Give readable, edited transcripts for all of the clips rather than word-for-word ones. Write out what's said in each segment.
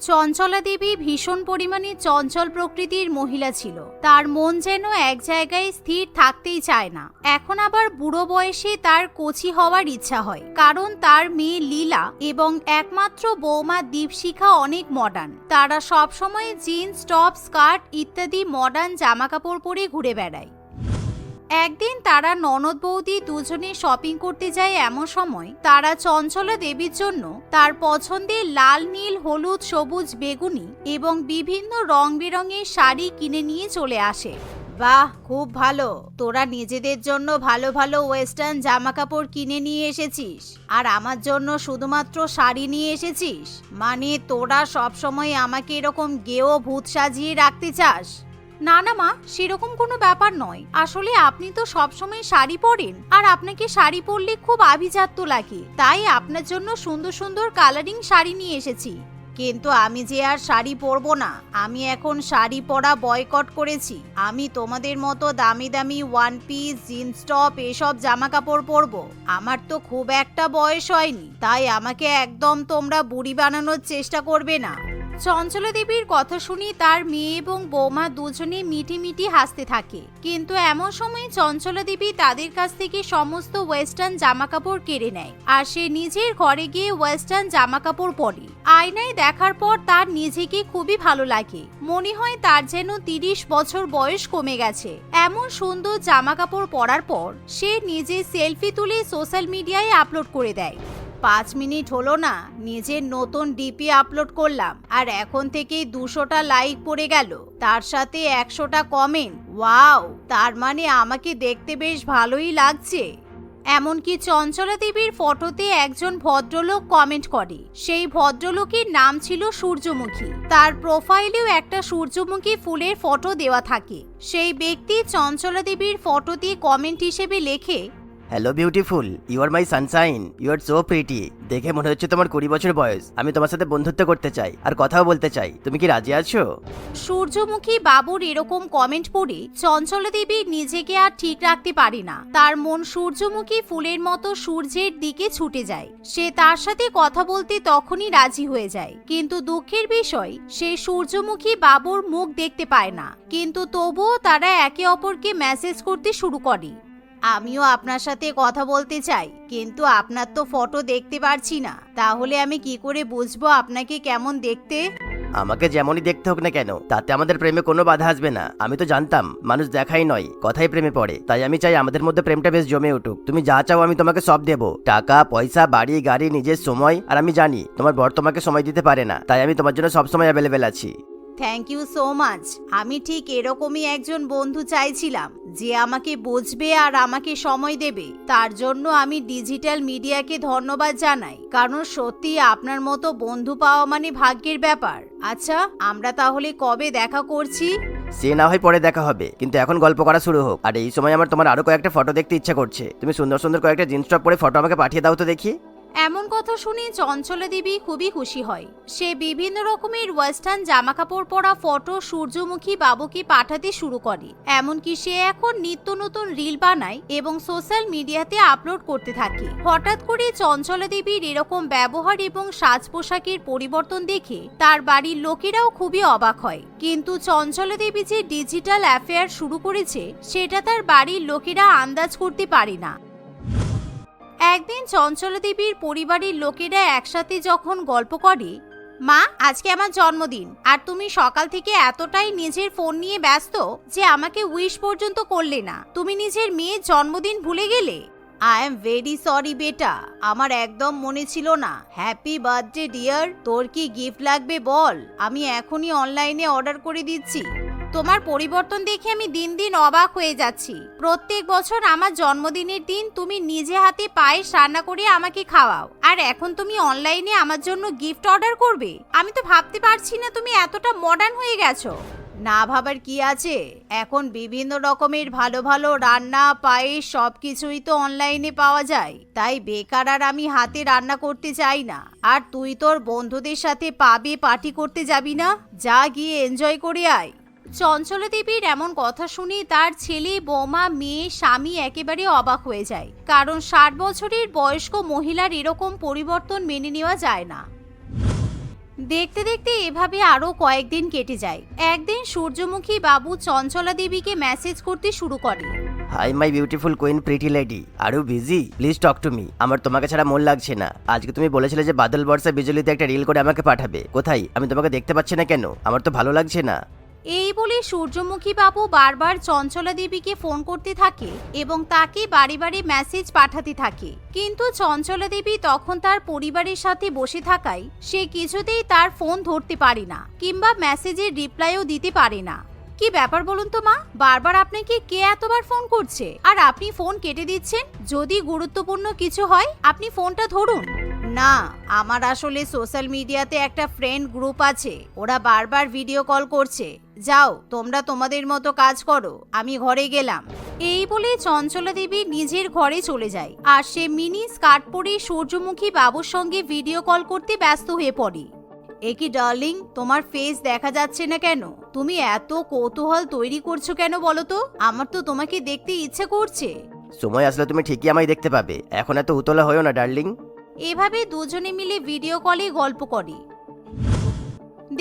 চঞ্চলা দেবী ভীষণ পরিমাণে চঞ্চল প্রকৃতির মহিলা ছিল। তার মন যেন এক জায়গায় স্থির থাকতেই চায় না। এখন আবার বুড়ো বয়সে তার কচি হওয়ার ইচ্ছা হয়, কারণ তার মেয়ে লীলা এবং একমাত্র বৌমা দীপশিখা অনেক মডার্ন। তারা সবসময় জিন্স, টপ, স্কার্ট ইত্যাদি মডার্ন জামা কাপড় পরে ঘুরে বেড়ায়। একদিন তারা ননদ বৌদি দুজনে শপিং করতে যায়। এমন সময় তারা চঞ্চলা দেবীর জন্য তার পছন্দের লাল, নীল, হলুদ, সবুজ, বেগুনি এবং বিভিন্ন রং বেরঙের শাড়ি কিনে নিয়ে চলে আসে। বাহ, খুব ভালো, তোরা নিজেদের জন্য ভালো ভালো ওয়েস্টার্ন জামা কাপড় কিনে নিয়ে এসেছিস আর আমার জন্য শুধুমাত্র শাড়ি নিয়ে এসেছিস। মানে তোরা সবসময় আমাকে এরকম গেও ভূত সাজিয়ে রাখতে চাস? না না মা, সেরকম কোনো ব্যাপার নয়। আসলে আপনি তো সবসময় শাড়ি পরেন আর আপনাকে শাড়ি পরলে খুব আভিজাত্য লাগে, তাই আপনার জন্য সুন্দর সুন্দর কালারিং শাড়ি নিয়ে এসেছি। কিন্তু আমি যে আর শাড়ি পরবো না, আমি এখন শাড়ি পরা বয়কট করেছি। আমি তোমাদের মতো দামি দামি ওয়ান পিস, জিন্স টপ এসব জামা কাপড় পরবো। আমার তো খুব একটা বয়স হয়নি, তাই আমাকে একদম তোমরা বুড়ি বানানোর চেষ্টা করবে না। চঞ্চলা দেবীর কথা শুনি তার মেয়ে এবং বৌমা দুজনে মিটি মিটি হাসতে থাকে। কিন্তু এমন সময় চঞ্চলা দেবী তাদের কাছ থেকে সমস্ত ওয়েস্টার্ন জামা কাপড় কেড়ে নেয় আর সে নিজের ঘরে গিয়ে ওয়েস্টার্ন জামা কাপড় পরে। আয়নায় দেখার পর তার নিজেকে খুবই ভালো লাগে। মনে হয় তার যেন 30 বছর বয়স কমে গেছে। এমন সুন্দর জামা কাপড় পরার পর সে নিজে সেলফি তুলে সোশ্যাল মিডিয়ায় আপলোড করে দেয়। 5 মিনিট হলো না, নিজের নতুন ডিপি আপলোড করলাম আর এখন থেকেই 200টা লাইক পড়ে গেল, তার সাথে 100টা কমেন্ট। ওয়াও, তার মানে আমাকে দেখতে বেশ ভালোই লাগছে। এমনকি চঞ্চলা দেবীর ফটোতে একজন ভদ্রলোক কমেন্ট করে। সেই ভদ্রলোকের নাম ছিল সূর্যমুখী। তার প্রোফাইলেও একটা সূর্যমুখী ফুলের ফটো দেওয়া থাকে। সেই ব্যক্তি চঞ্চলা দেবীর ফটোতে কমেন্ট হিসেবে লেখে, hello beautiful, you are my sunshine, you are so pretty. দেখে মনে হচ্ছে তোমার 20 বছর বয়স। আমি তোমার সাথে বন্ধুত্ব করতে চাই আর কথাও বলতে চাই। তুমি কি রাজি আছো? সূর্যমুখী বাবুর এরকম কমেন্ট পড়ে চঞ্চলা দেবী নিজেকে আর ঠিক রাখতে পারে না। তার মন সূর্যমুখী ফুলের মতো সূর্যের দিকে ছুটে যায়। সে তার সাথে কথা বলতে তখনই রাজি হয়ে যায়। কিন্তু দুঃখের বিষয়, সে সূর্যমুখী বাবুর মুখ দেখতে পায় না। কিন্তু তবুও তারা একে অপরকে মেসেজ করতে শুরু করে। আমিও আপনার সাথে কথা বলতে চাই, কিন্তু আপনার তো ফটো দেখতে পারছি না। তাহলে আমি কি করে বুঝবো আপনাকে কেমন দেখতে? আমাকে যেমনই দেখতে হোক না কেন, তাতে আমাদের প্রেমে কোনো বাধা আসবে না। আমি তো জানতাম মানুষ দেখাই নয়, কথাই প্রেমে পড়ে। তাই আমি চাই আমাদের মধ্যে প্রেমটা বেশ জমে উঠুক। তুমি যা চাও আমি তোমাকে সব দেবো, টাকা, পয়সা, বাড়ি, গাড়ি, নিজের সময়। আর আমি জানি তোমার বর তোমাকে সময় দিতে পারে না, তাই আমি তোমার জন্য সবসময় অ্যাভেলেবেল আছি। Thank you so much. আমি ঠিক এরকমই একজন বন্ধু চাইছিলাম, যে আমাকে বুঝবে আর আমাকে সময় দেবে। তার জন্য আমি ডিজিটাল মিডিয়াকে ধন্যবাদ জানাই, কারণ সত্যি আপনার মতো বন্ধু পাওয়া মানে ভাগ্যের ব্যাপার। আচ্ছা, আমরা তাহলে কবে দেখা করছি? সে না হয় পরে দেখা হবে, কিন্তু এখন গল্প করা শুরু হোক। আর এই সময় আমার তোমার আরো কয়েকটা ফটো দেখতে ইচ্ছা করছে। তুমি সুন্দর সুন্দর কয়েকটা জিন্স টপ পরে ফটো আমাকে পাঠিয়ে দাও তো দেখি। এমন কথা শুনে চঞ্চলা দেবী খুবই খুশি হয়। সে বিভিন্ন রকমের ওয়েস্টার্ন জামা কাপড় পরা ফটো সূর্যমুখী বাবুকে পাঠাতে শুরু করে। এমনকি সে এখন নিত্য নতুন রিল বানায় এবং সোশ্যাল মিডিয়াতে আপলোড করতে থাকে। হঠাৎ করে চঞ্চলা দেবীর এরকম ব্যবহার এবং সাজ পোশাকের পরিবর্তন দেখে তার বাড়ির লোকেরাও খুবই অবাক হয়। কিন্তু চঞ্চলা দেবী যে ডিজিটাল অ্যাফেয়ার শুরু করেছে সেটা তার বাড়ির লোকেরা আন্দাজ করতে পারে না। একদিন চঞ্চলা দেবীর পরিবারের লোকেরা একসাথে যখন গল্প করে, মা, আজকে আমার জন্মদিন আর তুমি সকাল থেকে এতটাই নিজের ফোন নিয়ে ব্যস্ত যে আমাকে উইশ পর্যন্ত করলে না। তুমি নিজের মেয়ের জন্মদিন ভুলে গেলে। আই এম ভেরি সরি বেটা, আমার একদম মনে ছিল না। Happy birthday dear. তোর কি গিফট লাগবে বল, আমি এখনই অনলাইনে অর্ডার করে দিচ্ছি। তোমার পরিবর্তন দেখে আমি দিন দিন অবাক হয়ে যাচ্ছি। প্রত্যেক বছর আমার জন্মদিনের দিন তুমি নিজে হাতে পায়েস রান্না করে আমাকে খাওয়াও, আর এখন তুমি অনলাইনে আমার জন্য গিফট অর্ডার করবে? আমি তো ভাবতে পারছি না তুমি এতটা মডার্ন হয়ে গেছো। না ভাবার কি আছে, এখন বিভিন্ন রকমের ভালো ভালো রান্না, পায়েস সবকিছুই তো অনলাইনে পাওয়া যায়। তাই বেকার আর আমি হাতে রান্না করতে চাই না। আর তুই তোর বন্ধুদের সাথে পাবে পার্টি করতে যাবি না? যা গিয়ে এনজয় করে আয়। চঞ্চলা দেবীর এমন কথা শুনে তার ছেলে, বৌমা, মেয়ে, স্বামী একেবারে অবাক হয়ে যায়, কারণ 60 বছরের বয়স্ক মহিলার এরকম পরিবর্তন মেনে নেওয়া যায় না। দেখতে দেখতে এভাবে আরো কয়েকদিন কেটে যায়। একদিন সূর্যমুখী বাবু চঞ্চলা দেবীকে মেসেজ করতে শুরু করে। Hi my beautiful queen pretty lady, are you busy? Please talk to me. আমার তোমাকে ছাড়া মন লাগছে না। আজকে তুমি বলেছিলে যে বাদল বর্ষা বিজলিতে একটা রিল করে আমাকে পাঠাবে। কোথায়? আমি তোমাকে দেখতে পাচ্ছি না কেন? আমার তো ভালো লাগছে না। এই বলে সূর্যমুখী বাবু বারবার চঞ্চলা দেবীকে ফোন করতে থাকে এবং তাকে বাড়ি বাড়ি মেসেজ পাঠাতে থাকে, কিন্তু চঞ্চলা দেবী তখন তার পরিবারের সাথে বসে থাকায় সে কিছুতেই তার ফোন ধরতে পারে না কিংবা মেসেজের রিপ্লাইও দিতে পারে না। কি ব্যাপার বলুন তো মা, বারবার আপনাকে কে এতবার ফোন করছে আর আপনি ফোন কেটে দিচ্ছেন? যদি গুরুত্বপূর্ণ কিছু হয় আপনি ফোনটা ধরুন। না, আমার আসলে সোশ্যাল মিডিয়াতে একটা ফ্রেন্ড গ্রুপ আছে, ওরা বারবার ভিডিও কল করছে। যাও তোমরা তোমাদের মতো কাজ করো, আমি ঘরে গেলাম। এই বলে চঞ্চলা দেবী নিজের ঘরে চলে যায় আর সে মিনি স্কার্ট পরে সূর্যমুখী বাবুর সঙ্গে ভিডিও কল করতে ব্যস্ত হয়ে পড়ে। একি ডার্লিং, তোমার ফেস দেখা যাচ্ছে না কেন? তুমি এত কৌতূহল তৈরি করছো কেন বলো তো? আমার তো তোমাকে দেখতে ইচ্ছে করছে। সময় আসলে তুমি ঠিকই আমায় দেখতে পাবে, এখন এত উতলা হয়েও না ডার্লিং। এভাবে দুজনে মিলে ভিডিও কলে গল্প করে।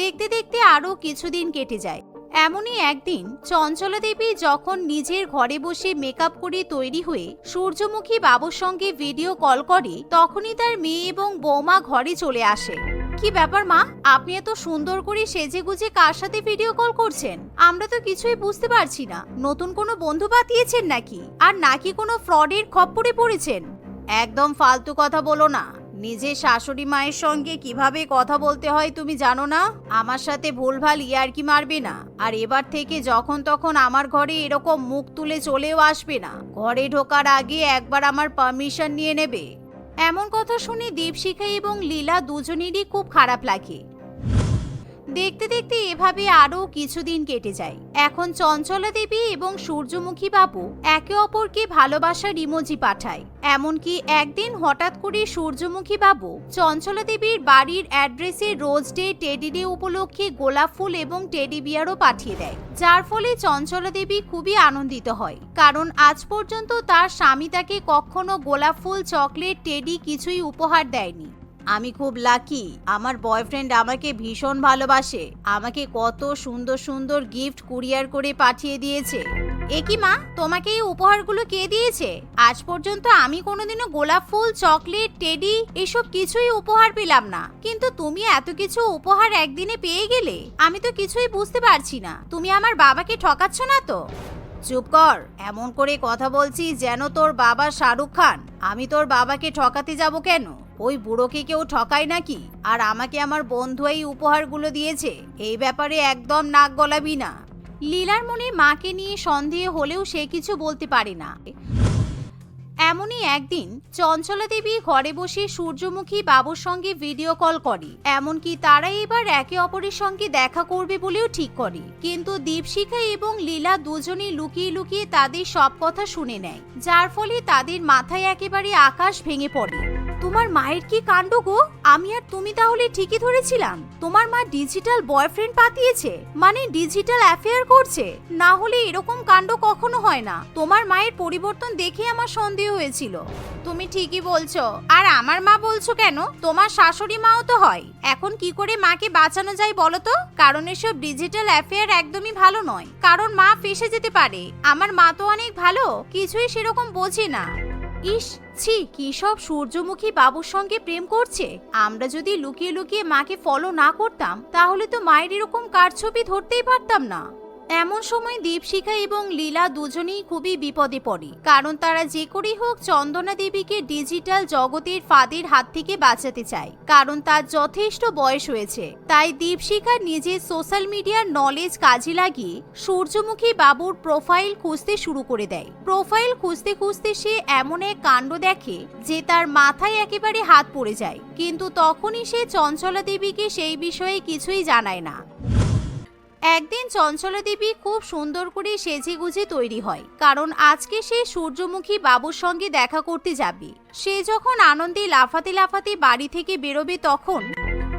দেখতে দেখতে আরো কিছুদিন কেটে যায়। এমনই একদিন চঞ্চলা দেবী যখন নিজের ঘরে বসে মেকআপ করে তৈরি হয়ে সূর্যমুখী বাবুর সঙ্গে ভিডিও কল করে, তখনই তার মেয়ে এবং বৌমা ঘরে চলে আসে। কি ব্যাপার মা, আপনি এত সুন্দর করে সেজে গুজে কার সাথে ভিডিও কল করছেন? আমরা তো কিছুই বুঝতে পারছি না। নতুন কোনো বন্ধু পাঠিয়েছেন নাকি? আর নাকি কোনো ফ্রডের খপ্পরে পড়েছেন? একদম ফালতু কথা বলো না। নিজের শাশুড়ি মায়ের সঙ্গে কিভাবে কথা বলতে হয় তুমি জানো না? আমার সাথে ভুলভাল ইয়ার্কি মারবে না। আর এবার থেকে যখন তখন আমার ঘরে এরকম মুখ তুলে চলেও আসবে না। ঘরে ঢোকার আগে একবার আমার পারমিশন নিয়ে নেবে। এমন কথা শুনে দীপশিখা এবং লীলা দুজনেরই খুব খারাপ লাগে। দেখতে দেখতে এভাবে আরো কিছুদিন কেটে যায়। এখন চঞ্চলা দেবী এবং সূর্যমুখী বাবু একে অপরকে ভালোবাসার ইমোজি পাঠায়। এমনকি একদিন হঠাৎ করে সূর্যমুখী বাবু চঞ্চলা দেবীর বাড়ির অ্যাড্রেসে রোজ ডে, টেডি ডে উপলক্ষে গোলাপ ফুল এবং টেডি বিয়ারও পাঠিয়ে দেয়, যার ফলে চঞ্চলা দেবী খুবই আনন্দিত হয়। কারণ আজ পর্যন্ত তার স্বামী তাকে কখনো গোলাপ ফুল, চকলেট, টেডি কিছুই উপহার দেয়নি। আমি খুব লাকি, আমার বয়ফ্রেন্ড আমাকে ভীষণ ভালোবাসে, আমাকে কত সুন্দর সুন্দর গিফট কুরিয়ার করে পাঠিয়ে দিয়েছে। একি মা, তোমাকে এই উপহারগুলো কে দিয়েছে? আজ পর্যন্ত আমি কোনোদিনও গোলাপ ফুল, চকলেট, টেডি এসব কিছুই উপহার পেলাম না, কিন্তু তুমি এত কিছু উপহার একদিনে পেয়ে গেলে। আমি তো কিছুই বুঝতে পারছি না, তুমি আমার বাবাকে ঠকাচ্ছ না তো? চুপ কর, এমন করে কথা বলছিস যেন তোর বাবা শাহরুখ খান। আমি তোর বাবাকে ঠকাতে যাব কেন? ওই বুড়োকে কেউ ঠকায় নাকি? আর আমাকে আমার বন্ধু এই উপহারগুলো দিয়েছে, এই ব্যাপারে একদম নাক গলাবি না। লীলার মনে মাকে নিয়ে সন্দেহ হলেও সে কিছু বলতে পারে না। এমনই একদিন চঞ্চলা দেবী ঘরে বসে সূর্যমুখী বাবুর সঙ্গে ভিডিও কল করে। এমনকি তারা এবার একে অপরের সঙ্গে দেখা করবে বলেও ঠিক করে। কিন্তু দীপশিখা এবং লীলা দুজনেই লুকিয়ে লুকিয়ে তাদের সব কথা শুনে নেয়, যার ফলে তাদের মাথায় একেবারে আকাশ ভেঙে পড়ে। তোমার মায়ের কি কাণ্ড গো! আমি আর তুমি তাহলে ঠিকই ধরেছিলাম, তোমার মা ডিজিটাল বয়ফ্রেন্ড পাঠিয়েছে, মানে ডিজিটাল অ্যাফেয়ার করছে। না হলে এরকম কাণ্ড কখনো হয় না। তোমার মায়ের পরিবর্তন দেখে আমার সন্দেহ হয়েছিল। তুমি ঠিকই বলছো। আর আমার মা বলছো কেন? তোমার শাশুড়ি মাও তো হয়। এখন কি করে মাকে বাঁচানো যায় বলো তো? কারণ এসব ডিজিটাল অ্যাফেয়ার একদমই ভালো নয়, কারণ মা ফেঁসে যেতে পারে। আমার মা তো অনেক ভালো, কিছুই সেরকম বোঝে না। ইস ছি, কি সব সূর্যমুখী বাবুর সঙ্গে প্রেম করছে। আমরা যদি লুকিয়ে লুকিয়ে মাকে ফলো না করতাম তাহলে তো মায়ের এরকম কারছবি ধরতেই পারতাম না। এমন সময় দীপশিখা এবং লীলা দুজনেই খুবই বিপদে পড়ে, কারণ তারা যে করেই হোক চন্দনা দেবীকে ডিজিটাল জগতের ফাঁদের হাত থেকে বাঁচাতে চায়। কারণ তার যথেষ্ট বয়স হয়েছে। তাই দীপশিখা নিজের সোশ্যাল মিডিয়ার নলেজ কাজে লাগিয়ে সূর্যমুখী বাবুর প্রোফাইল খুঁজতে শুরু করে দেয়। প্রোফাইল খুঁজতে খুঁজতে সে এমন এক কাণ্ড দেখে যে তার মাথায় একেবারে হাত পড়ে যায়। কিন্তু তখনই সে চঞ্চলা দেবীকে সেই বিষয়ে কিছুই জানায় না। একদিন চঞ্চলা দেবী খুব সুন্দর করে সেজে গুজে তৈরি হয়, কারণ আজকে সে সূর্যমুখী বাবুর সঙ্গে দেখা করতে যাবে। সে যখন আনন্দে লাফাতে লাফাতে বাড়ি থেকে বেরোবে তখন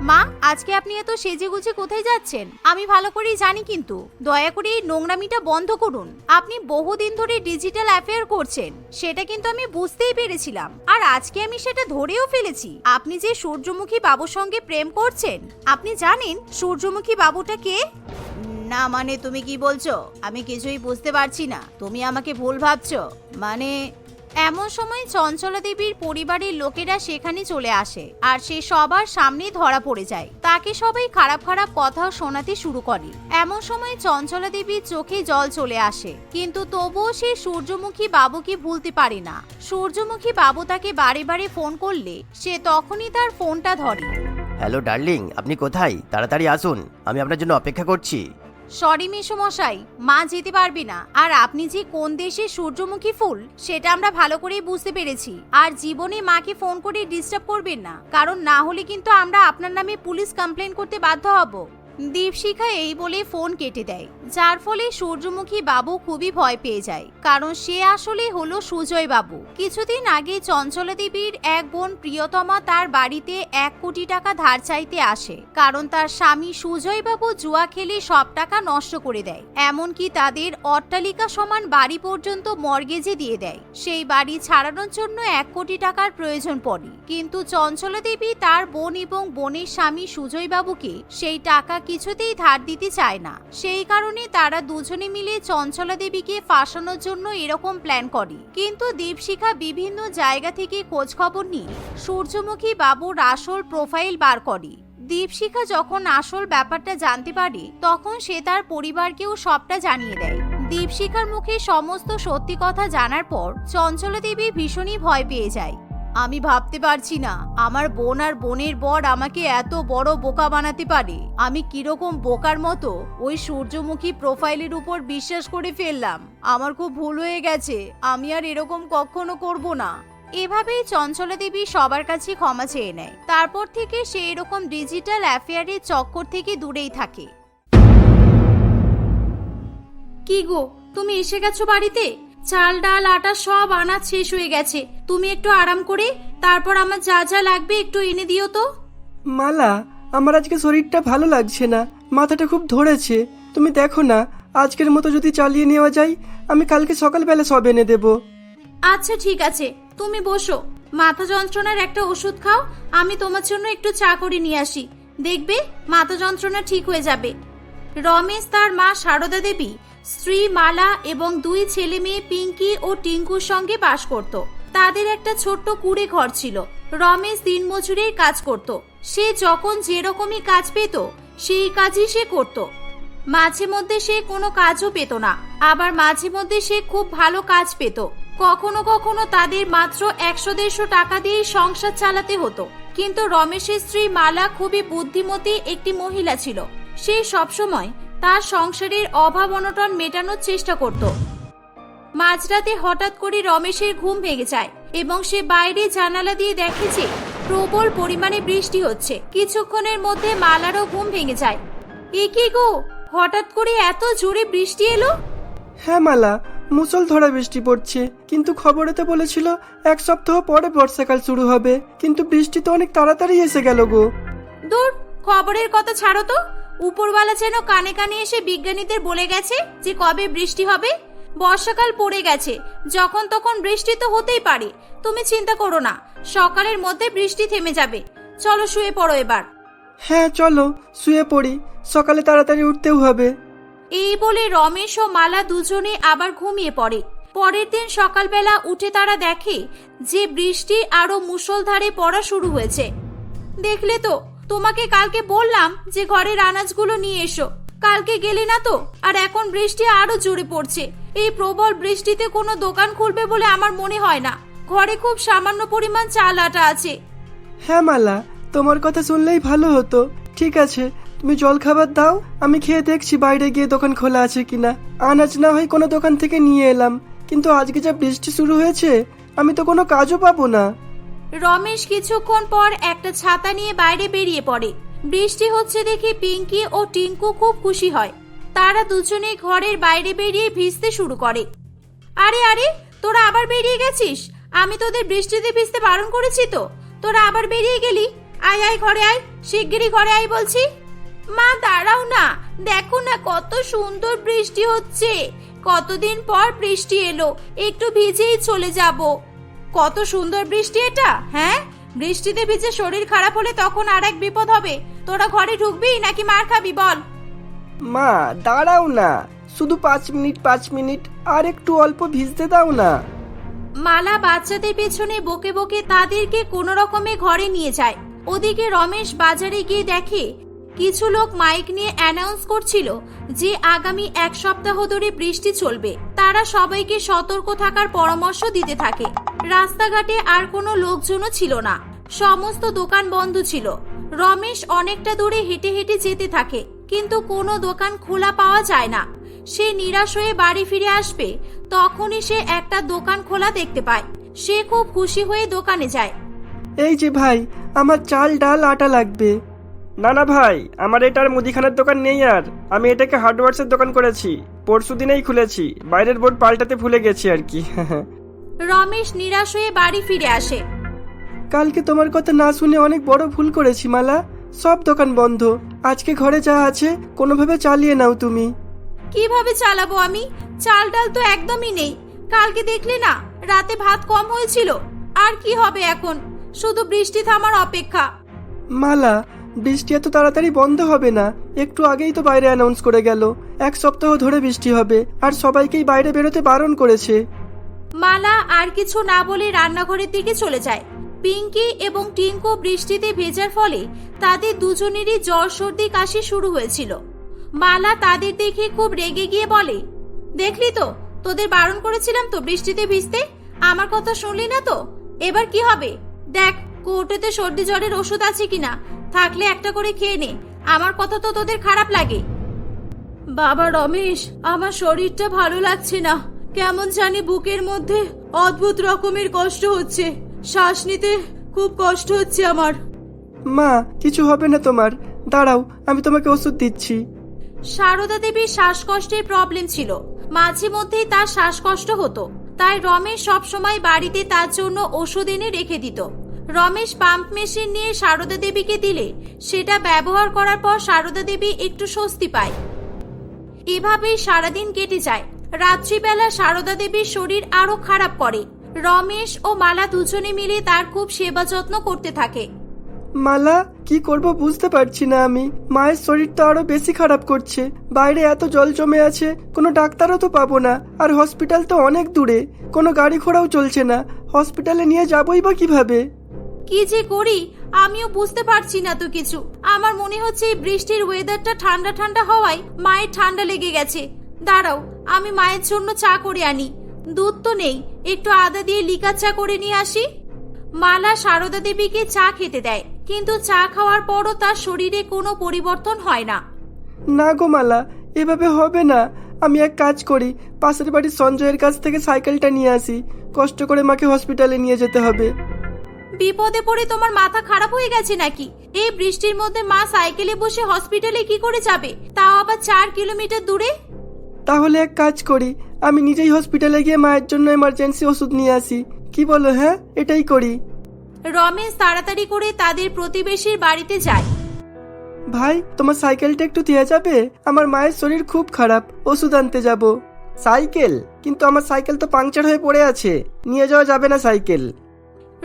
মা, আজকে আপনি এত সেজেগুজে কোথায় যাচ্ছেন? আমি ভালো করেই জানি, কিন্তু দয়া করে এই নোংরামিটা বন্ধ করুন। আপনি বহুদিন ধরে ডিজিটাল অ্যাফেয়ার করছেন, সেটা কিন্তু আমি বুঝতেই পেরেছিলাম, আর আজকে আমি সেটা ধরেও ফেলেছি। আপনি যে সূর্যমুখী বাবুর সঙ্গে প্রেম করছেন, আপনি জানেন সূর্যমুখী বাবুটা কে? না মানে তুমি কি বলছো? আমি কিছুই বুঝতে পারছি না, তুমি আমাকে ভুল ভাবছো। মানে এমন সময় চঞ্চলা দেবীর পরিবারের লোকেরা সেখানে চলে আসে, আর সে সবার সামনেই ধরা পড়ে যায়। তাকে সবাই খারাপ খারাপ কথা শোনাতে শুরু করে। এমন সময় চঞ্চলা দেবীর চোখে জল চলে আসে, কিন্তু তবুও সে সূর্যমুখী বাবুকে ভুলতে পারে না। সূর্যমুখী বাবু তাকে বারে বারে ফোন করলে সে তখনই তার ফোনটা ধরে। হ্যালো ডার্লিং, আপনি কোথায়? তাড়াতাড়ি আসুন, আমি আপনার জন্য অপেক্ষা করছি। সরি মেসোমশাই, মা যেতে পারবে না। আর আপনি যে কোন দেশের সূর্যমুখী ফুল সেটা আমরা ভালো করেই বুঝতে পেরেছি। আর জীবনে মাকে ফোন করে ডিস্টার্ব করবেন না, কারণ না হলে কিন্তু আমরা আপনার নামে পুলিশ কমপ্লেন করতে বাধ্য হব। দীপশিখা এই বলে ফোন কেটে দেয়, যার ফলে সূর্যমুখী বাবু খুবই ভয় পেয়ে যায়, কারণ সে আসলে হলো সুজয় বাবু। কিছুদিন আগে চঞ্চলা দেবীর এক বোন প্রিয়তমা তার বাড়িতে 1 কোটি টাকা ধার চাইতে আসে, কারণ তার স্বামী সুজয় বাবু জুয়া খেলে সব টাকা নষ্ট করে দেয়। এমনকি তাদের অট্টালিকা সমান বাড়ি পর্যন্ত মর্গেজে দিয়ে দেয়। সেই বাড়ি ছাড়ানোর জন্য 1 কোটি টাকার প্রয়োজন পড়ে, কিন্তু চঞ্চলা দেবী তার বোন এবং বোনের স্বামী সুজয় বাবুকে সেই টাকা কিছুতেই ধার দিতে চায় না। সেই কারণে তারা দুজনে মিলে চঞ্চলা দেবীকে ফাঁসানোর জন্য এরকম প্ল্যান করে। কিন্তু দীপশিখা বিভিন্ন জায়গা থেকে খোঁজ খবর নিয়ে সূর্যমুখী বাবুর আসল প্রোফাইল বার করে। দীপশিখা যখন আসল ব্যাপারটা জানতে পারে, তখন সে তার পরিবারকেও সবটা জানিয়ে দেয়। দীপশিখার মুখে সমস্ত সত্যি কথা জানার পর চঞ্চলা দেবী ভীষণই ভয় পেয়ে যায়। আমি ভাবতে পারছি না আমার বোন আর বোনের বর আমাকে এত বড় বোকা বানাতে পারে। আমি কিরকম বোকার মতো ওই সূর্যমুখী প্রোফাইলের উপর বিশ্বাস করে ফেললাম। আমার খুব ভুল হয়ে গেছে, আমি আর এরকম কখনো করব না। এভাবেই চঞ্চলা দেবী সবার কাছে ক্ষমা চেয়ে নেয়। তারপর থেকে সে এরকম ডিজিটাল অ্যাফেয়ারের চক্কর থেকে দূরেই থাকে। কি গো, তুমি এসে গেছো বাড়িতে? চাল ডাল আটা সব আনা শেষ হয়ে গেছে। তুমি একটু আরাম করে তারপর আমার যা যা লাগবে একটু এনে দিও তো। মালা, আমার আজকে শরীরটা ভালো লাগছে না, মাথাটা খুব ধরেছে। তুমি দেখো না, আজকের মতো যদি চালিয়ে নেওয়া যায়, আমি কালকে সকালবেলা সব এনে দেব। আচ্ছা ঠিক আছে, তুমি বসো। মাথা যন্ত্রণার একটা ওষুধ খাও, আমি তোমার জন্য একটু চা করে নিয়ে আসি। দেখবে মাথা যন্ত্রণা ঠিক হয়ে যাবে। রমেশ তার মা সারদা দেবী, স্ত্রী মালা এবং 2 ছেলে মেয়ে পিঙ্কি ও টিঙ্কুর সঙ্গে বাস করত। তাদের একটা ছোট্ট কুঁড়ে ঘর ছিল। রমেশ দিনমজুরের কাজ করত। সে যখন যেরকমই কাজ পেত সেই কাজই সে করত। মাঝে মধ্যে সে কোনো কাজও পেত না, আবার মাঝে মধ্যে সে খুব ভালো কাজ পেত। কখনো কখনো তাদের মাত্র 100-150 টাকা দিয়ে সংসার চালাতে হতো। কিন্তু রমেশের স্ত্রী মালা খুবই বুদ্ধিমতী একটি মহিলা ছিল। সে সবসময় তার সংসারের অভাব অনটন মেটানোর চেষ্টা করত। মাঝরাতে হঠাৎ করে রমেশের ঘুম ভেঙে যায় এবং সে বাইরে জানালা দিয়ে দেখে যে প্রবল পরিমাণে বৃষ্টি হচ্ছে। কিছুক্ষণের মধ্যে মালারও ঘুম ভেঙে যায়। এ কি গো, হঠাৎ করে এত জোরে বৃষ্টি এলো? হ্যাঁ মালা, মুষলধারে বৃষ্টি পড়ছে, কিন্তু খবরে তো বলেছিল 1 সপ্তাহ পরে বর্ষাকাল শুরু হবে, কিন্তু বৃষ্টি তো অনেক তাড়াতাড়ি এসে গেল গো। দূর, খবরের কথা ছাড়ো তো। উপরওয়ালা যেন কানে কানে এসে বিজ্ঞানীদের বলে গেছে যে কবে বৃষ্টি হবে। বর্ষাকাল পড়ে গেছে, যখন তখন বৃষ্টি তো হতেই পারে। তুমি চিন্তা করো না, সকালের মধ্যে বৃষ্টি থেমে যাবে। চলো শুয়ে পড়ো এবার। হ্যাঁ চলো শুয়ে পড়ি, সকালে তাড়াতাড়ি উঠতেও হবে। এই বলে রমেশ ও মালা দুজনে আবার ঘুমিয়ে পড়ে। পরের দিন সকালবেলা উঠে তারা দেখে যে বৃষ্টি আরো মুষলধারে পড়া শুরু হয়েছে। দেখলে তো, তোমাকে কালকে বললাম যে ঘরের আনাজগুলো নিয়ে এসো, কালকে গেলে না তো। আর এখন বৃষ্টি আরো জোরে পড়ছে। এই প্রবল বৃষ্টিতে কোনো দোকান খুলবে বলে আমার মনে হয় না। ঘরে খুব সামান্য পরিমাণ চাল আটা আছে। হ্যাঁ মালা, তোমার কথা শুনলেই ভালো হতো। ঠিক আছে, তুমি জল খাবার দাও, আমি খেয়ে দেখছি বাইরে গিয়ে দোকান খোলা আছে কিনা। আনাজ না হয় কোনো দোকান থেকে নিয়ে এলাম, কিন্তু আজকে যা বৃষ্টি শুরু হয়েছে, আমি তো কোনো কাজও পাবো না। রমেশ কিছুক্ষণ পর একটা ছাতা নিয়ে বাইরে বেরিয়ে পড়ে। বৃষ্টি হচ্ছে দেখে পিঙ্কি ও টিঙ্কু খুব খুশি হয়। তারা দুজনে ঘরের বাইরে বেরিয়ে ভিজতে শুরু করে। আরে আরে, তোরা আবার বেরিয়ে গেছিস? আমি তোদের বৃষ্টিতে ভিজতে বারণ করেছি তো, তোরা আবার বেরিয়ে গেলি। আয় আয় ঘরে আয়, শিগগিরই ঘরে আয় বলছি। মা দাঁড়াও না, দেখো না কত সুন্দর বৃষ্টি হচ্ছে। কতদিন পর বৃষ্টি এলো, একটু ভিজেই চলে যাব। কত সুন্দর বৃষ্টি এটা, হ্যাঁ? বৃষ্টিতে ভিজে শরীর খারাপ হলে তখন আর এক বিপদ হবে। তোরা ঘরে ঢুকবি নাকি মার খাবি বল? মা দাঁড়াও না, শুধু 5 মিনিট আর একটু অল্প ভিজতে দাও না। মালা বাচ্চাদের পেছনে বকে বকে তাদেরকে কোনো রকমে ঘরে নিয়ে যায়। ওদিকে রমেশ বাজারে গিয়ে দেখে কিছু লোক মাইক নিয়ে অ্যানাউন্স করছিল যে আগামী 1 সপ্তাহ ধরে বৃষ্টি চলবে। তারা সবাইকে সতর্ক থাকার পরামর্শ দিতে থাকে। রাস্তাঘাটে আর কোনো লোকজনও ছিল না, সমস্ত দোকান বন্ধ ছিল। রমেশ অনেকটা দূরে হেঁটে হেঁটে যেতে থাকে, কিন্তু কোনো দোকান খোলা পাওয়া যায় না। সে নিরাশ হয়ে বাড়ি ফিরে আসবে, তখনই সে একটা দোকান খোলা দেখতে পায়। সে খুব খুশি হয়ে দোকানে যায়। এই যে ভাই, আমার চাল ডাল আটা লাগবে। না না ভাই, আমার এটার মুদিখানার দোকান নেই, আর আমি এটাকে হার্ডওয়্যার্সের দোকান করেছি। পরশু দিনেই খুলেছি, বাইরের বোর্ড পাল্টাতে ভুলে গেছি আর কি। রমেশ নিরাশ হয়ে বাড়ি ফিরে আসে। কালকে তোমার কথা না শুনে অনেক বড় ভুল করেছি মালা। সব দোকান বন্ধ, আজকে ঘরে যা আছে কোনোভাবে চালিয়ে নাও তুমি। কিভাবে চালাবো আমি? চাল ডাল তো একদমই নেই। কালকে দেখলে না, রাতে ভাত কম হয়েছিল। আর কি হবে এখন? শুধু বৃষ্টি থামার অপেক্ষা। মালা, বৃষ্টি এত তাড়াতাড়ি বন্ধ হবে না। একটু আগেই তো বাইরে অ্যানাউন্স করে গেল 1 সপ্তাহ ধরে বৃষ্টি হবে, আর সবাইকেই বাইরে বেরোতে বারণ করেছে। মালা আর কিছু না বলে রান্নাঘরের দিকে চলে যায়। পিঙ্কি এবং টিঙ্কু বৃষ্টিতে ভেজার ফলে তাদের দুজনেরই জ্বর সর্দি কাশি শুরু হয়েছিল। মালা তাদের দেখে খুব রেগে গিয়ে বলে, দেখলি তো, তোদের বারণ করেছিলাম তো বৃষ্টিতে ভিজতে, আমার কথা শুনলি না তো। এবার কি হবে দেখ, কৌটোতে সর্দি জ্বরের ওষুধ আছে কিনা, থাকলে একটা করে খেয়ে নে। আমার কথা তো তোদের খারাপ লাগে? বাবা রমেশ, আমার শরীরটা ভালো লাগছে না, কেমন জানি বুকের মধ্যে অদ্ভুত রকমের কষ্ট হচ্ছে, শ্বাস নিতে খুব কষ্ট হচ্ছে আমার। মা, কিছু হবে না তোমার, দাঁড়াও আমি তোমাকে ওষুধ দিচ্ছি। সারদা দেবীর শ্বাসকষ্টের প্রবলেম ছিল, মাঝে মধ্যেই তার শ্বাসকষ্ট হতো। তাই রমেশ সবসময় বাড়িতে তার জন্য ওষুধ এনে রেখে দিত। রমেশ পাম্প মেশিন নিয়ে সারদা দেবীকে দিলে সেটা ব্যবহার করার পর সারদা দেবী একটু স্বস্তি পায়। এভাবেই সারাদিন কেটে যায়। রাত্রিবেলা সারদা দেবীর শরীর আরো খারাপ করে। রমেশ ও মালা দুজনে মিলে তার খুব সেবা যত্ন করতে থাকে। মালা, কি করব বুঝতে পারছি না আমি। মায়ের শরীর তো আরো বেশি খারাপ করছে। বাইরে এত জল জমে আছে, কোনো ডাক্তারও তো পাবো না, আর হসপিটাল তো অনেক দূরে, কোনো গাড়ি ঘোড়াও চলছে না। হসপিটালে নিয়ে যাবই বা কিভাবে? কি যে করি আমিও বুঝতে পারছি না তো কিছু। আমার মনে হচ্ছে এই বৃষ্টির ওয়েদারটা ঠান্ডা ঠান্ডা হওয়ায় মায়ের ঠান্ডা লেগে গেছে। দাঁড়াও, আমি মায়ের জন্য চা করে আনি। দুধ তো নেই, একটু আদা দিয়ে লিকার চা করে নিয়ে আসি। মালা সারদা দেবীকে চা খেতে দেয়, কিন্তু চা খাওয়ার পরও তার শরীরে কোনো পরিবর্তন হয় না। না গো মালা, এভাবে হবে না। আমি এক কাজ করি, পাশের বাড়ির সঞ্জয়ের কাছ থেকে সাইকেলটা নিয়ে আসি। কষ্ট করে মাকে হসপিটালে নিয়ে যেতে হবে। বিপদে পড়ে তোমার মাথা খারাপ হয়ে গেছে নাকি? এই বৃষ্টির মধ্যে মা সাইকেলে বসে হসপিটালে কি করে যাবে, তাও আবার 4 কিলোমিটার দূরে? তাহলে এক কাজ করি, আমি নিজেই হসপিটালে গিয়ে মায়ের জন্য এমার্জেন্সি ওষুধ নিয়ে আসি। কি বলো? হ্যাঁ, এটাই করি। রমেশ তাড়াতাড়ি করে তাদের প্রতিবেশীর বাড়িতে যায়। ভাই, তোমার সাইকেলটা একটু দিয়ে যাবে? আমার মায়ের শরীর খুব খারাপ, ওষুধ আনতে যাব। সাইকেল? কিন্তু আমার সাইকেল তো পাংচার হয়ে পড়ে আছে, নিয়ে যাওয়া যাবে না সাইকেল।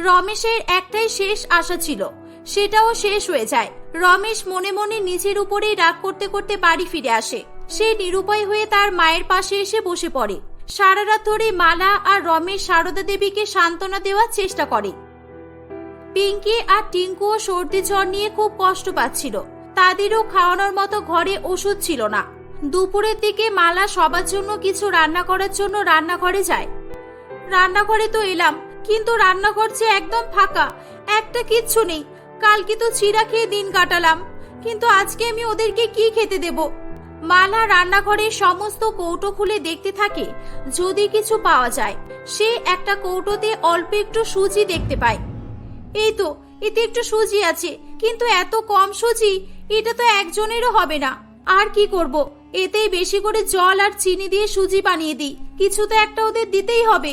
রমেশের একটাই শেষ আশা ছিল, সেটাও শেষ হয়ে যায়। রমেশ মনে মনে নিজের উপরেই রাগ করতে করতে বাড়ি ফিরে আসে। সে নিরুপায় হয়ে তার মায়ের পাশে এসে বসে পড়ে। সারা রাত ধরে মালা আর রমেশ সারদা দেবীকে সান্ত্বনা দেওয়ার চেষ্টা করে। পিঙ্কি আর টিঙ্কুও সর্দি জ্বর নিয়ে খুব কষ্ট পাচ্ছিল। তাদেরও খাওয়ানোর মতো ঘরে ওষুধ ছিল না। দুপুরের দিকে মালা সবার জন্য কিছু রান্না করার জন্য রান্নাঘরে যায়। রান্নাঘরে তো এলাম, কিন্তু রান্নাঘর যে একদম ফাঁকা, একটা কিচ্ছু নেই। কালকে তো চিড়া খেয়ে দিন কাটালাম, কিন্তু আজকে আমি ওদেরকে কি খেতে দেব? মালা রান্নাঘরের সমস্ত কৌটো খুলে দেখতে থাকে যদি কিছু পাওয়া যায়। সে একটা কৌটোতে অল্প একটু সুজি দেখতে পায়। এই তো, এতে একটু সুজি আছে, কিন্তু এত কম সুজি, এটা তো একজনেরও হবে না। আর কি করব, এতেই বেশি করে জল আর চিনি দিয়ে সুজি বানিয়ে দিই, কিছু তো একটা ওদের দিতেই হবে।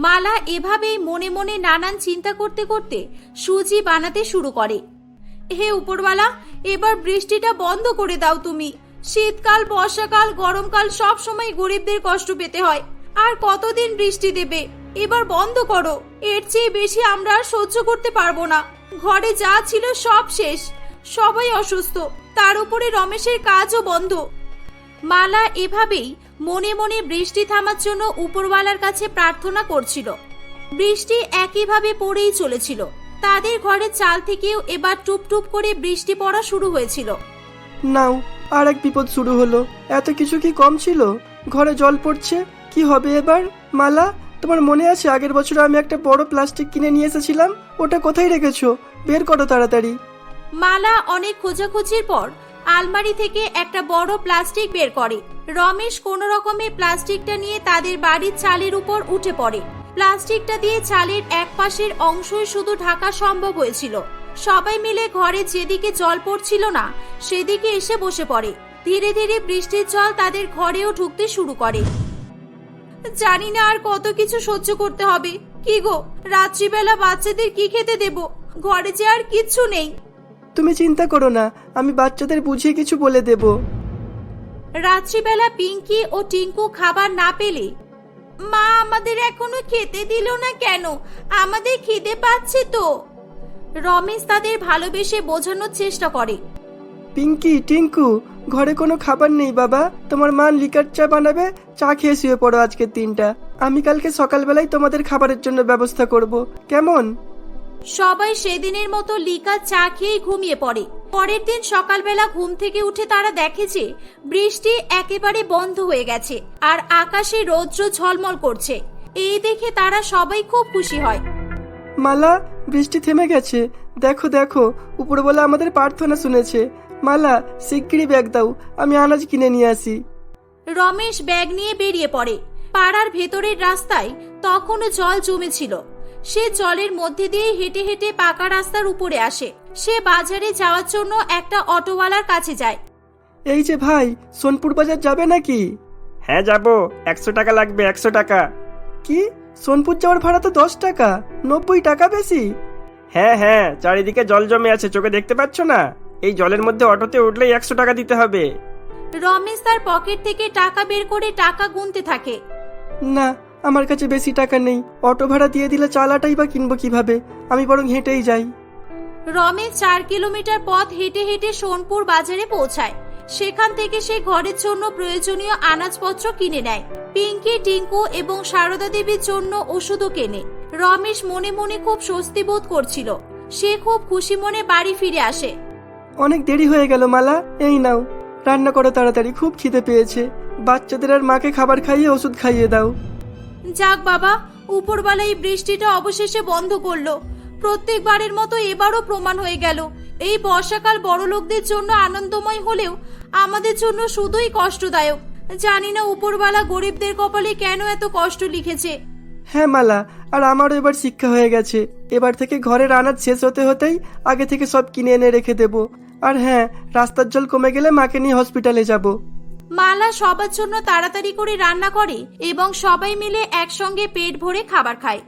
মালা এভাবেই মনে মনে নানান চিন্তা করতে করতে সুজি বানাতে শুরু করে। হে উপরওয়ালা, এবার বৃষ্টিটা বন্ধ করে দাও তুমি। শীতকাল, বর্ষাকাল, গরমকাল সব সময় গরিবদের কষ্ট পেতে হয়। আর কতদিন বৃষ্টি দেবে? এবার বন্ধ করো। এর চেয়ে বেশি আমরা আর সহ্য করতে পারবো না। ঘরে যা ছিল সব শেষ, সবাই অসুস্থ, তার উপরে রমেশের কাজও বন্ধ। মালা এভাবেই মনে মনে বৃষ্টি থামার জন্য উপরওয়ালার কাছে প্রার্থনা করছিল। বৃষ্টি একইভাবে পড়েই চলেছিল। তাদের ঘরের চাল থেকেও এবার টুপটুপ করে বৃষ্টি পড়া শুরু হয়েছিল। নাও, আর এক বিপদ শুরু হলো। এত কিছু কি কম ছিল? ঘরে জল পড়ছে, কি হবে এবার? মালা, তোমার মনে আছে আগের বছর আমি একটা বড় প্লাস্টিক কিনে নিয়ে এসেছিলাম? ওটা কোথায় রেখেছো? বের করো তাড়াতাড়ি। মালা অনেক খোঁজাখুঁজির পর আলমারি থেকে একটা বড় প্লাস্টিক বের করে। রমেশ কোনো রকমে প্লাস্টিকটা নিয়ে তাদের বাড়ির চালের উপর উঠে পড়ে। প্লাস্টিকটা দিয়ে চালের এক পাশের অংশই শুধু ঢাকা সম্ভব হয়েছিল। সবাই মিলে ঘরে যেদিকে জল পড়ছিল না সেদিকে এসে বসে পড়ে। ধীরে ধীরে বৃষ্টির জল তাদের ঘরেও ঢুকতে শুরু করে। জানি না আর কত কিছু সহ্য করতে হবে। কি গো, রাত্রিবেলা বাচ্চাদের কি খেতে দেব? ঘরে যে আর কিচ্ছু নেই। তুমি চিন্তা করো না, আমি বাচ্চাদের বুঝিয়ে কিছু বলে দেব। রাত্রিবেলা পিঙ্কি ও টিঙ্কু খাবার না পেলে, মা আমাদের এখনো খেতে দিল না কেন? আমাদের খিদে পাচ্ছে তো। রমেশ তাদের ভালোবেসে বোঝানোর চেষ্টা করে। পিঙ্কি, টিঙ্কু, ঘরে কোনো খাবার নেই বাবা। তোমার মা লিকার চা বানাবে, চা খেয়ে শুয়ে পড়ো আজকের দিনটা। আমি কালকে সকালবেলায় তোমাদের খাবারের জন্য ব্যবস্থা করব, কেমন? সবাই সেদিনের মতো লিকা চা খেয়ে ঘুমিয়ে পড়ে। পরের দিন সকালবেলা ঘুম থেকে উঠে তারা দেখে যে বৃষ্টি একেবারে বন্ধ হয়ে গেছে আর আকাশে রৌদ্র ঝলমল করছে। এই দেখে তারা সবাই খুব খুশি হয়। মালা, বৃষ্টি থেমে গেছে। দেখো দেখো, উপরওয়ালা আমাদের প্রার্থনা শুনেছে। মালা, শিগগিরই ব্যাগ দাও, আমি আনাজ কিনে নিয়ে আসি। রমেশ ব্যাগ নিয়ে বেরিয়ে পড়ে। পাড়ার ভেতরের রাস্তায় তখনও জল জমেছিল। সে জলের মধ্যে দিয়ে হেঁটে হেঁটে পাকা রাস্তার উপরে আসে। সে বাজারে যাওয়ার জন্য একটা অটোওয়ালার কাছে যায়। এই যে ভাই, সোনপুর বাজার যাবে নাকি? হ্যাঁ যাবো, 100 টাকা লাগবে, 100 টাকা। কি, সোনপুর যাওয়ার ভাড়া তো 10 টাকা, 90 টাকা বেশি। হ্যাঁ হ্যাঁ, চারিদিকে জল জমে আছে, চোখে দেখতে পাচ্ছ না? এই জলের মধ্যে অটোতে উঠলেই 100 টাকা দিতে হবে। রমেশ তার পকেট থেকে টাকা বের করে টাকা গুনতে থাকে। না, আমার কাছে বেশি টাকা নেই। অটো ভাড়া দিয়ে দিলে চালাটাই বা কিনবো কিভাবে? আমি বরং হেঁটেই যাই। রমেশ 4 কিলোমিটার পথ হেঁটে হেঁটে সোনপুর বাজারে পৌঁছায়। সেখান থেকে সে ঘরের জন্য প্রয়োজনীয় আনাজপত্র কিনে নেয়। পিঙ্কি, টিঙ্কু এবং সারদা দেবীর জন্য ওষুধও কেনে। রমেশ মনে মনে খুব স্বস্তি বোধ করছিল। সে খুব খুশি মনে বাড়ি ফিরে আসে। অনেক দেরি হয়ে গেল মালা, এই নাও, রান্না করো তাড়াতাড়ি, খুব খিদে পেয়েছে। বাচ্চাদের আর মাকে খাবার খাইয়ে ওষুধ খাইয়ে দাও। যাক বাবা, উপরওয়ালা এই বৃষ্টিটা অবশেষে বন্ধ করলো। প্রত্যেকবারের মতো এবারও প্রমাণ হয়ে গেল এই বর্ষাকাল বড়লোকদের জন্য আনন্দময় হলেও আমাদের জন্য শুধুই কষ্টদায়ক। জানি না উপরওয়ালা গরিবদের কপালে কেন এত কষ্ট লিখেছে। হ্যাঁ মালা, আর আমারও এবার শিক্ষা হয়ে গেছে। এবার থেকে ঘরের আনাজ শেষ হতে হতেই আগে থেকে সব কিনে এনে রেখে দেব। আর হ্যাঁ, রাস্তার জল কমে গেলে মাকে নিয়ে হসপিটালে যাব। মালা সবার জন্য তাড়াতাড়ি করে রান্না করে এবং সবাই মিলে একসঙ্গে পেট ভরে খাবার খায়।